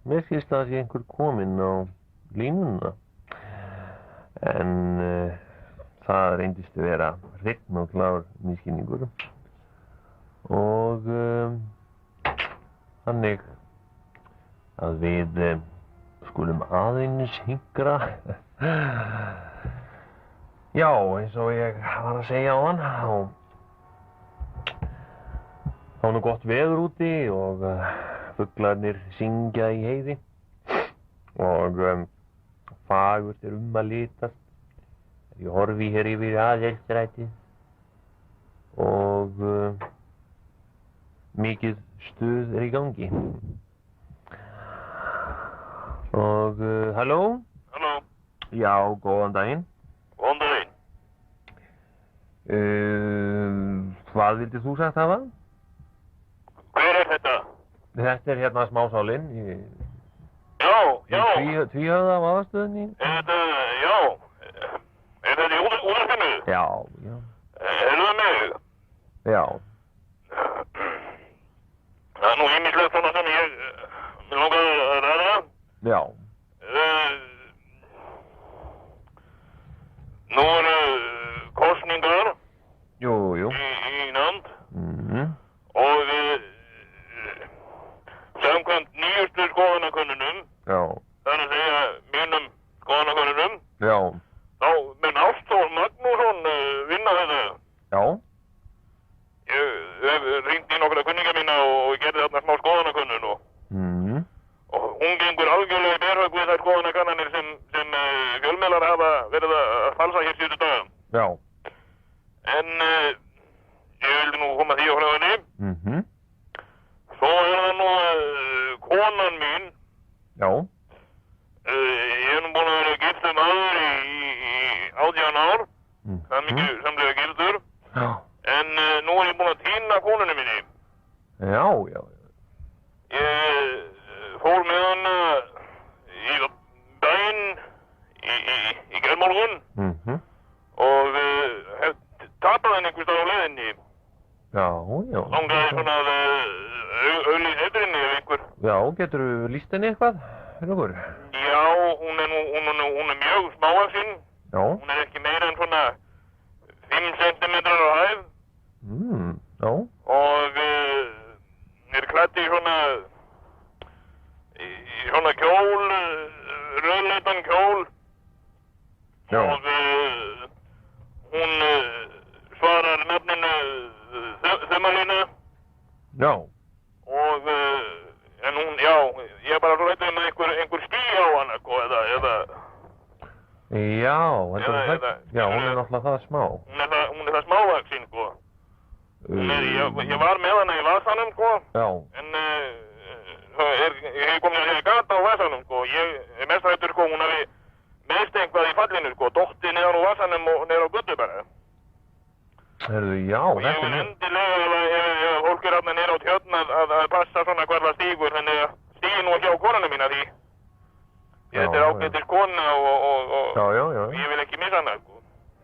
mér finnst að það sé einhver kominn á línuna. En það reyndist vera hreinn og klár misskilningur. Og þannig að við skulum aðeins hinkra. Já, eins og ég var að segja áðan, þá er nú gott veður úti og fuglarnir syngja í heiði og fagurt er að litast. Ég horfi hér yfir Aðalstrætið og mikið stuð er í gangi. Og halló? Halló? Já, góðan daginn. Góðan daginn. Hvað vildir þú sagt hafa? Hver er þetta? Þetta er hérna smásálinn. Já. Tvíhöfða á aðstöðinni. Já. Er þetta í útvarpinu? Já. Heyrðu það mig? Já. Það er nú ýmislegt svona sem ég langaði að ræða. Já. Nú eru kosningar. Jú. Í land. Og samkvæmt nýjustu skoðanakönnunum, Já. það er að segja mínum skoðanakönnunum, Já. þá mun Ástþór Magnússon vinna þetta. Já. Ég hef hringt í nokkra kunninga mína og gerði þarna smá skoðanakönnun og hún gengur algjörlega í berhögg við þær skoðanakannanir sem fjölmiðlar hafa verið að falsa hér síðustu daga. Já. En ég vildi nú koma því á hraðinni. Svo er það nú konan mín. Já. Ég er nú búin að vera gift maður í 18 ár. Það er mikið samlega gildur. Já. En nú er ég búin að týna konunni minni. Já. Ég fór með hana í bæinn í gærmorgun og hef tapað henni einhvers staðar á leiðinni. Já. Langaði svona að auglýsa eftir henni ef einhver. Já, geturðu lýst henni eitthvað? Já, hún er mjög smávaxin. Já. Hún er ekki meira en svona 5 centimetrar á hæð. Já. Og er klædd í svona kjól, rauðleitan kjól. Já. Og hún svarar nafninu Þumalína. Já. Og en hún, já, ég er bara hræddur með einhver ský á hana, eða. Já, þetta er það. Já, hún er náttúrulega það smá. Hún er það smávaxin, Ég var með hana í vasanum, Já. En ég hef komið að segja gata á vasanum, Ég er mest hræddur, hún hafi meðst eitthvað í fallinu, dotti niðan úr vasanum og niður á götu bara. Heyrðu, já, og ég vil endilega, ef fólk er hérna niður á tjörn að passa svona hvar það stígur, þannig að stígi nú ekki á konuna mína því. Þetta er ágætis kona og ég vil ekki missa hana,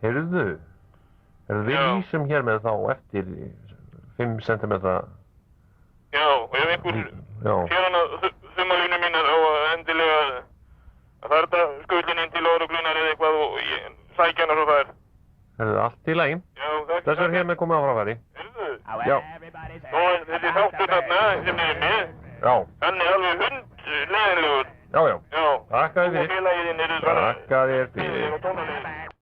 Heyrðu, við lýsum hér með þá eftir 5 centimetra. Já, og ef einhver sér hana Þumalínu mína þá endilega að farta skuldin inn til lögreglunar eða eitthvað og sækja hana svo það er. Heyrðu, allt í lagi. Já, þakka. Þess er hér með komið á framfæri. Heyrðu? Já. Nú, þessi þáttur þarna sem ég er með, hann er alveg hundleiðinlegur. Já. Já. Þakka þér fyrir. Og félagið þinn eru svona. Þakka þér fyrir.